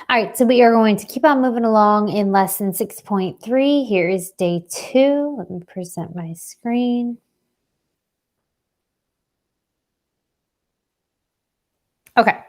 All right, so we are going to keep on moving along in lesson 6.3. Here is day 2. Let me present my screen. Okay,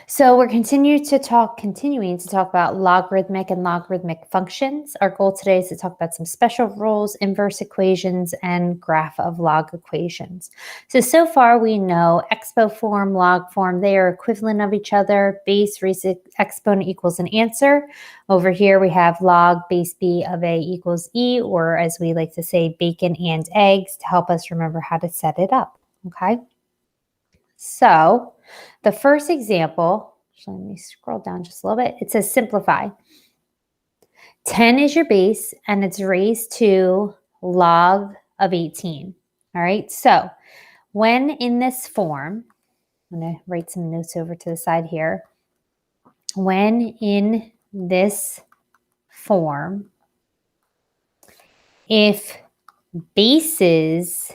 so we're continuing to talk about logarithmic and logarithmic functions. Our goal today is to talk about some special rules, inverse equations, and graph of log equations. So far we know expo form, log form, they are equivalent of each other. Base raised exponent equals an answer. Over here we have log base b of a equals e, or as we like to say, bacon and eggs, to help us remember how to set it up, okay? So the first example, let me scroll down just a little bit. It says simplify. 10 is your base and it's raised to log of 18. All right, so when in this form, I'm going to write some notes over to the side here. When in this form, if bases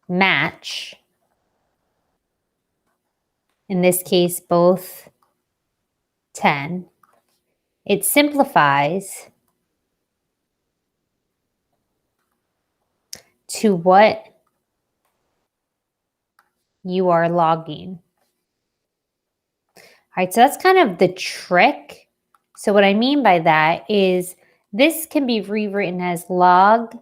match, in this case, both 10, it simplifies to what you are logging. All right, so that's kind of the trick. So what I mean by that is this can be rewritten as 10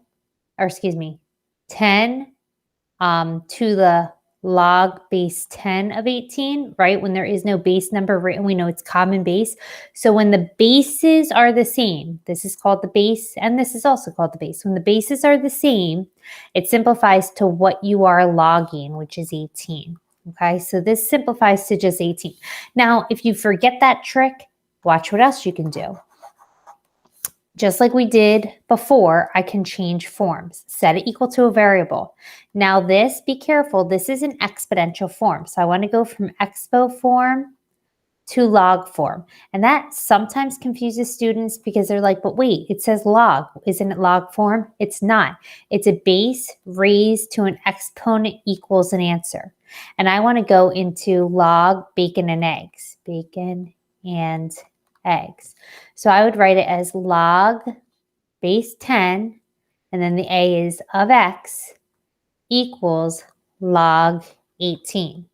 to the log base 10 of 18, right? When there is no base number written, we know it's common base. So when the bases are the same, this is called the base, and this is also called the base. When the bases are the same, it simplifies to what you are logging, which is 18. Okay, so this simplifies to just 18. Now, if you forget that trick, watch what else you can do. Just like we did before, I can change forms. Set it equal to a variable. Now this, be careful, this is an exponential form. So I want to go from expo form to log form. And that sometimes confuses students because they're like, but wait, it says log. Isn't it log form? It's not. It's a base raised to an exponent equals an answer. And I want to go into log bacon and eggs. Bacon and eggs. So I would write it as log base 10, and then the a is of x equals log 18.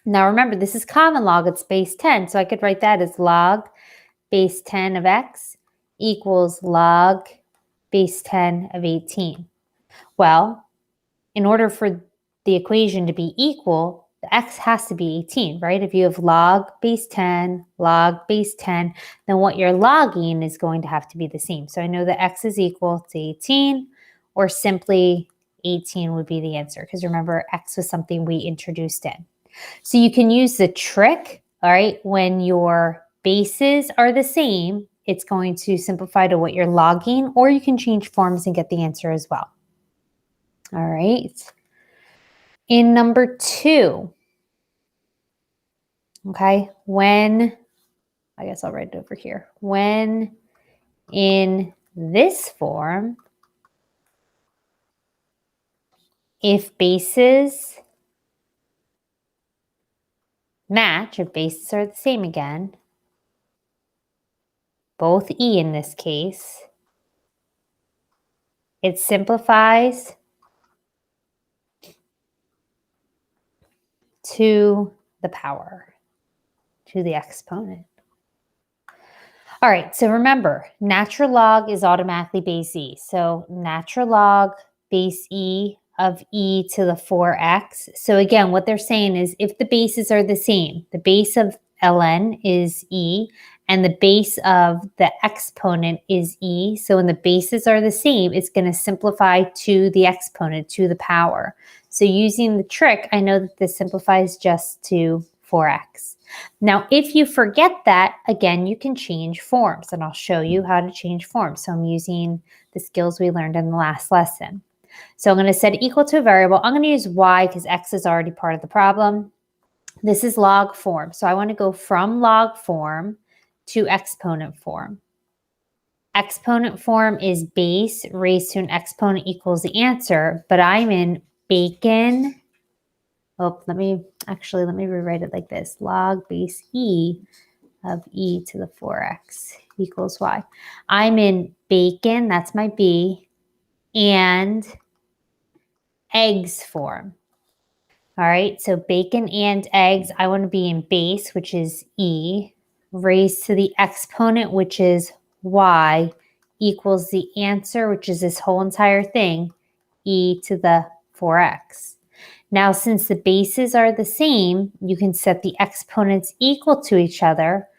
Now remember, this is common log, it's base 10, so I could write that as log base 10 of x equals log base 10 of 18. Well, in order for the equation to be equal, the x has to be 18, right? If you have log base 10, then what you're logging is going to have to be the same. So I know that x is equal to 18, or simply 18 would be the answer, because remember, x was something we introduced in. So you can use the trick, all right, when your bases are the same, it's going to simplify to what you're logging, or you can change forms and get the answer as well. All right. In number 2, okay, I guess I'll write it over here. When in this form, if bases match, if bases are the same again, both e in this case, it simplifies to the power, to the exponent. All right, so remember, natural log is automatically base e. So natural log base e of e to the 4x. So again, what they're saying is if the bases are the same, the base of ln is e, and the base of the exponent is e. So when the bases are the same, it's going to simplify to the exponent, to the power. So using the trick, I know that this simplifies just to 4x. Now, if you forget that, again, you can change forms, and I'll show you how to change forms. So I'm using the skills we learned in the last lesson. So I'm going to set it equal to a variable. I'm going to use y because x is already part of the problem. This is log form. So I want to go from log form to exponent form. Exponent form is base raised to an exponent equals the answer, but I'm in bacon Oh, let me rewrite it like this. Log base e of e to the 4x equals y. I'm in bacon, that's my b, and eggs form. All right, so bacon and eggs, I want to be in base, which is e, raised to the exponent, which is y, equals the answer, which is this whole entire thing, e to the 4x. Now, since the bases are the same, you can set the exponents equal to each other.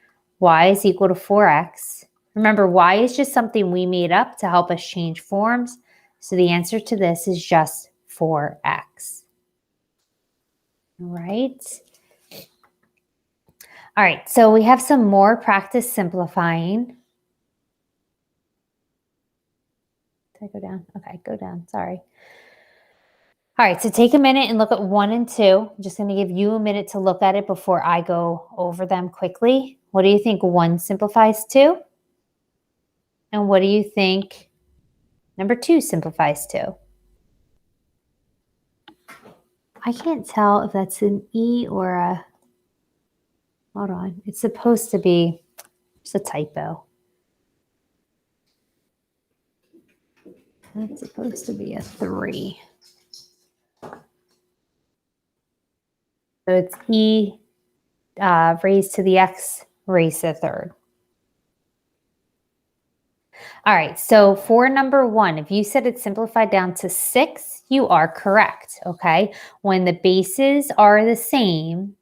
Y is equal to 4x. Remember, y is just something we made up to help us change forms. So the answer to this is just 4x. All right. All right, so we have some more practice simplifying. Did I go down? Okay, go down. Sorry. All right, so take a minute and look at 1 and 2. I'm just going to give you a minute to look at it before I go over them quickly. What do you think 1 simplifies to? And what do you think number 2 simplifies to? I can't tell if that's an E or a, hold on, it's supposed to be, it's a typo. That's supposed to be a 3. So it's E raised to the x raised to the third. All right, so for number 1, if you said it's simplified down to 6, you are correct, okay? When the bases are the same,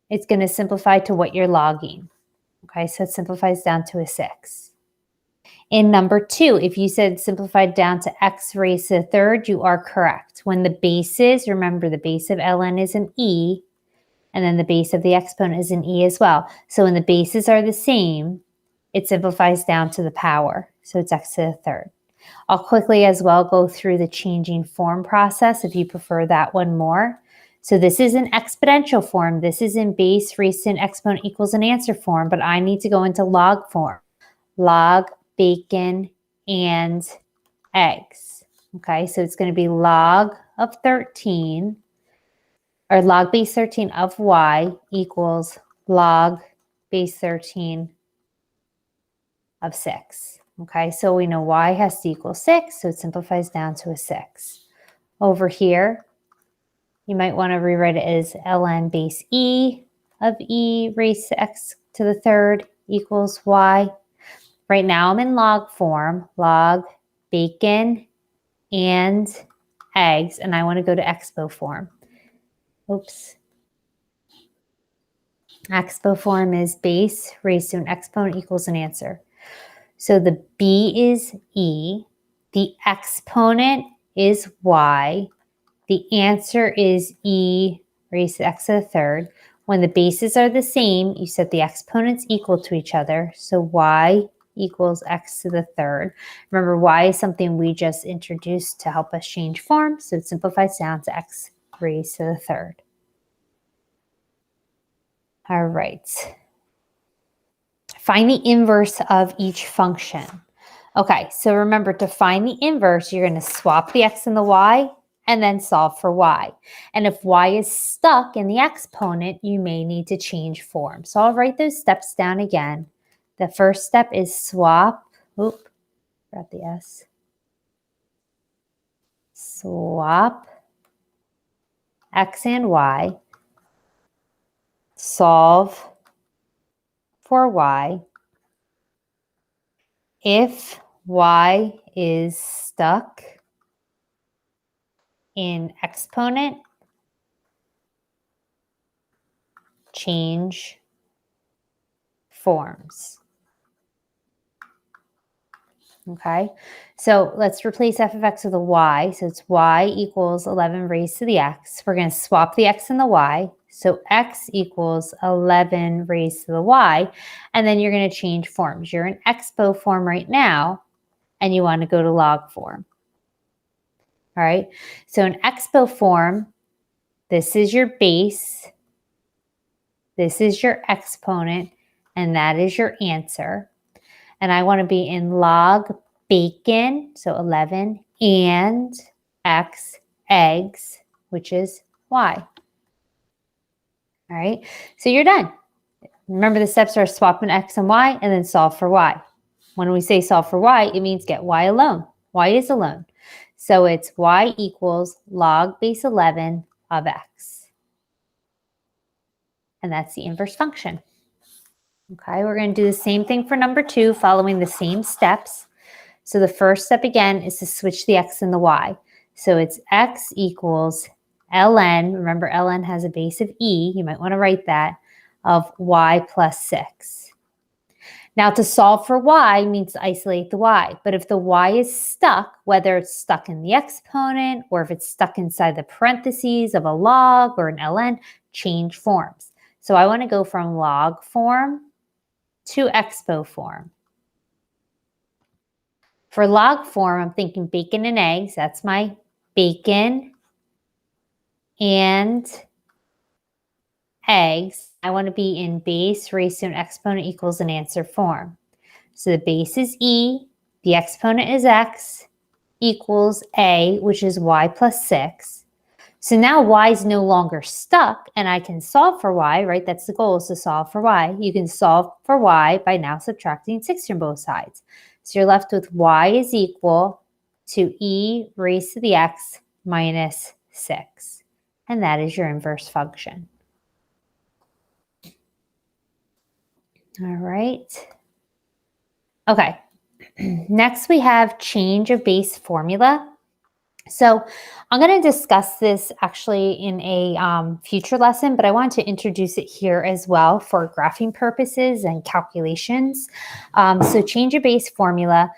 it's going to simplify to what you're logging, okay? So it simplifies down to a 6. In number 2, if you said simplified down to x raised to the third, you are correct. When the bases, remember the base of ln is an e, and then the base of the exponent is an e as well. So when the bases are the same, it simplifies down to the power. So it's x to the third. I'll quickly as well go through the changing form process if you prefer that one more. So this is an exponential form. This is in base raised to an exponent equals an answer form, but I need to go into log form. Log, bacon, and eggs. Okay, so it's going to be log of 13, or log base 13 of y equals log base 13 of 6. Okay, so we know y has to equal 6, so it simplifies down to a 6. Over here, you might want to rewrite it as ln base e of e raised to x to the third equals y. Right now I'm in log form, log bacon and eggs, and I want to go to expo form. Oops. Expo form is base raised to an exponent equals an answer. So the b is e, the exponent is y, the answer is e raised to x to the third. When the bases are the same, you set the exponents equal to each other. So y equals x to the third. Remember, y is something we just introduced to help us change form, so it simplifies down to x raised to the third. All right. Find the inverse of each function. Okay, so remember, to find the inverse, you're going to swap the x and the y and then solve for y. And if y is stuck in the exponent, you may need to change form. So I'll write those steps down again. The first step is swap. Oop, forgot the s. Swap x and y. Solve for y. If y is stuck in exponent, change forms. Okay, so let's replace f of x with a y. So it's y equals 11 raised to the x. We're going to swap the x and the y. So x equals 11 raised to the y. And then you're going to change forms. You're in expo form right now, and you want to go to log form. All right, so in expo form, this is your base, this is your exponent, and that is your answer. And I want to be in log bacon, so 11, and x eggs, which is y. All right, so you're done. Remember the steps are swapping x and y and then solve for y. When we say solve for y, it means get y alone. Y is alone. So it's y equals log base 11 of x. And that's the inverse function. Okay, we're going to do the same thing for number 2, following the same steps. So the first step again is to switch the x and the y. So it's x equals ln, remember ln has a base of e, you might want to write that, of y plus 6. Now to solve for y means to isolate the y, but if the y is stuck, whether it's stuck in the exponent or if it's stuck inside the parentheses of a log or an ln, change forms. So I want to go from log form to expo form. For log form, I'm thinking bacon and eggs. That's my bacon and eggs. I want to be in base raised to an exponent equals an answer form. So the base is e, the exponent is x, equals a, which is y plus 6. So now y is no longer stuck and I can solve for y, right? That's the goal, is to solve for y. You can solve for y by now subtracting 6 from both sides. So you're left with y is equal to e raised to the x minus 6. And that is your inverse function. All right. Okay. Next we have change of base formula. So I'm going to discuss this actually in a future lesson, but I want to introduce it here as well for graphing purposes and calculations. So change of base formula,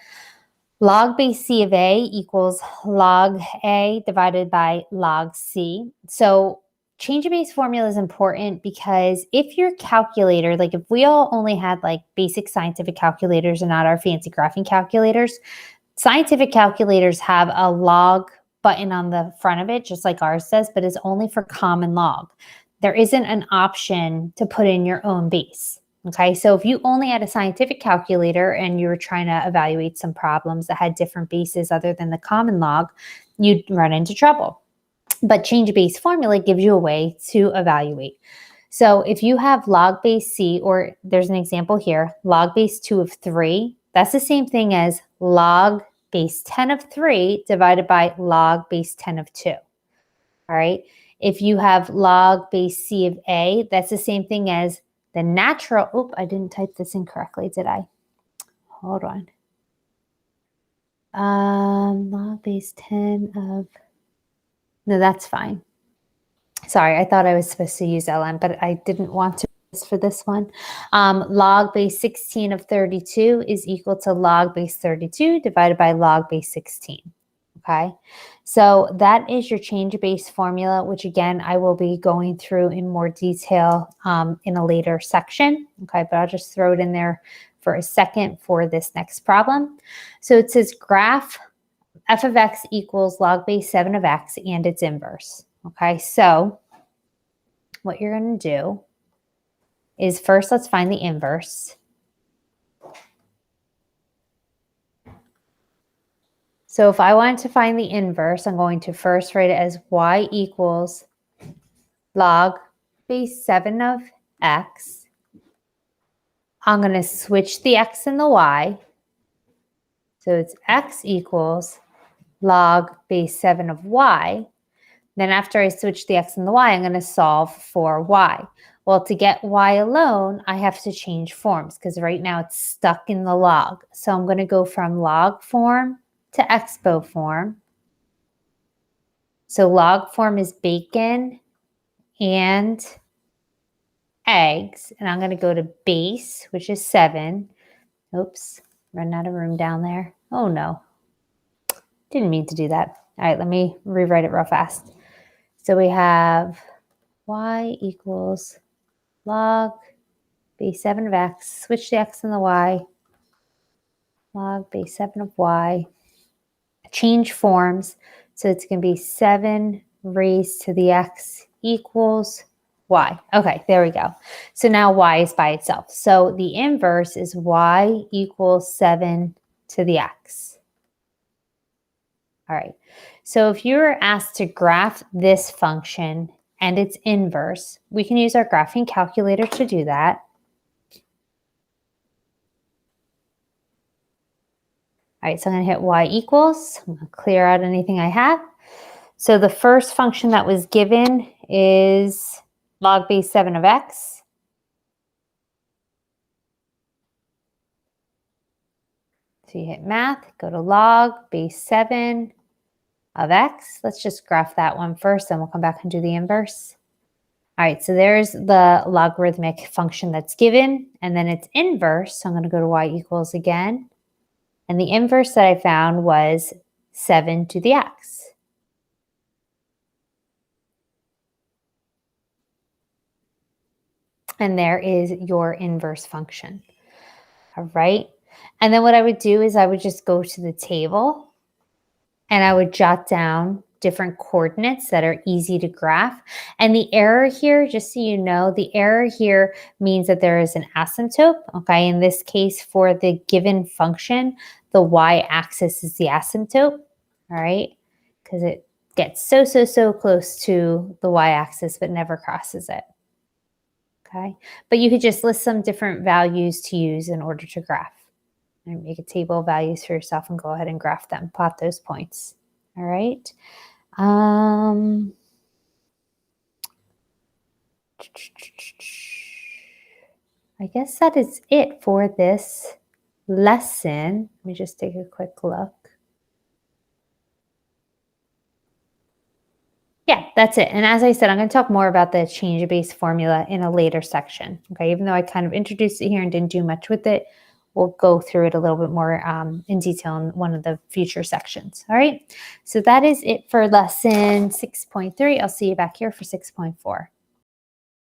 log base c of a equals log a divided by log c. So change of base formula is important because if your calculator, like if we all only had like basic scientific calculators and not our fancy graphing calculators, scientific calculators have a log button on the front of it, just like ours does, but it's only for common log. There isn't an option to put in your own base. Okay, so if you only had a scientific calculator and you were trying to evaluate some problems that had different bases other than the common log, you'd run into trouble. But change of base formula gives you a way to evaluate. So if you have log base c, or there's an example here, log base 2 of 3, that's the same thing as log base 10 of 3 divided by log base 10 of 2. All right. If you have log base c of a, that's the same thing as the natural. Oop, I didn't type this in correctly, did I? Hold on. Log base 10 of, no, that's fine. Sorry, I thought I was supposed to use ln, but I didn't want to for this one. Log base 16 of 32 is equal to log base 32 divided by log base 16. Okay, so that is your change of base formula, which again, I will be going through in more detail in a later section. Okay, but I'll just throw it in there for a second for this next problem. So it says graph f of x equals log base 7 of x and its inverse. Okay, so what you're going to do is first, let's find the inverse. So if I wanted to find the inverse, I'm going to first write it as y equals log base 7 of x. I'm going to switch the x and the y. So it's x equals log base 7 of y. Then after I switch the x and the y, I'm going to solve for y. Well, to get y alone, I have to change forms because right now it's stuck in the log. So I'm going to go from log form to expo form. So log form is bacon and eggs. And I'm going to go to base, which is 7. Oops, running out of room down there. Oh, no. Didn't mean to do that. All right, let me rewrite it real fast. So we have y equals log base 7 of x, switch the x and the y, log base 7 of y, change forms. So it's going to be 7 raised to the x equals y. Okay, there we go. So now y is by itself. So the inverse is y equals 7 to the x. All right. So if you were asked to graph this function and its inverse. We can use our graphing calculator to do that. All right, so I'm going to hit y equals. I'm going to clear out anything I have. So the first function that was given is log base 7 of x. So you hit math, go to log base 7 of x. Let's just graph that one first, then we'll come back and do the inverse. All right, so there's the logarithmic function that's given, and then its inverse. So I'm going to go to y equals again. And the inverse that I found was 7 to the x. And there is your inverse function. All right. And then what I would do is I would just go to the table and I would jot down different coordinates that are easy to graph. And the error here, just so you know, the error here means that there is an asymptote. Okay. In this case, for the given function, the y-axis is the asymptote. All right. Because it gets so close to the y-axis, but never crosses it. Okay. But you could just list some different values to use in order to graph. And make a table of values for yourself and go ahead and graph them, plot those points. All right. I guess that is it for this lesson. Let me just take a quick look. Yeah, that's it. And as I said, I'm going to talk more about the change of base formula in a later section. Okay, even though I kind of introduced it here and didn't do much with it, we'll go through it a little bit more in detail in one of the future sections. All right, so that is it for lesson 6.3. I'll see you back here for 6.4.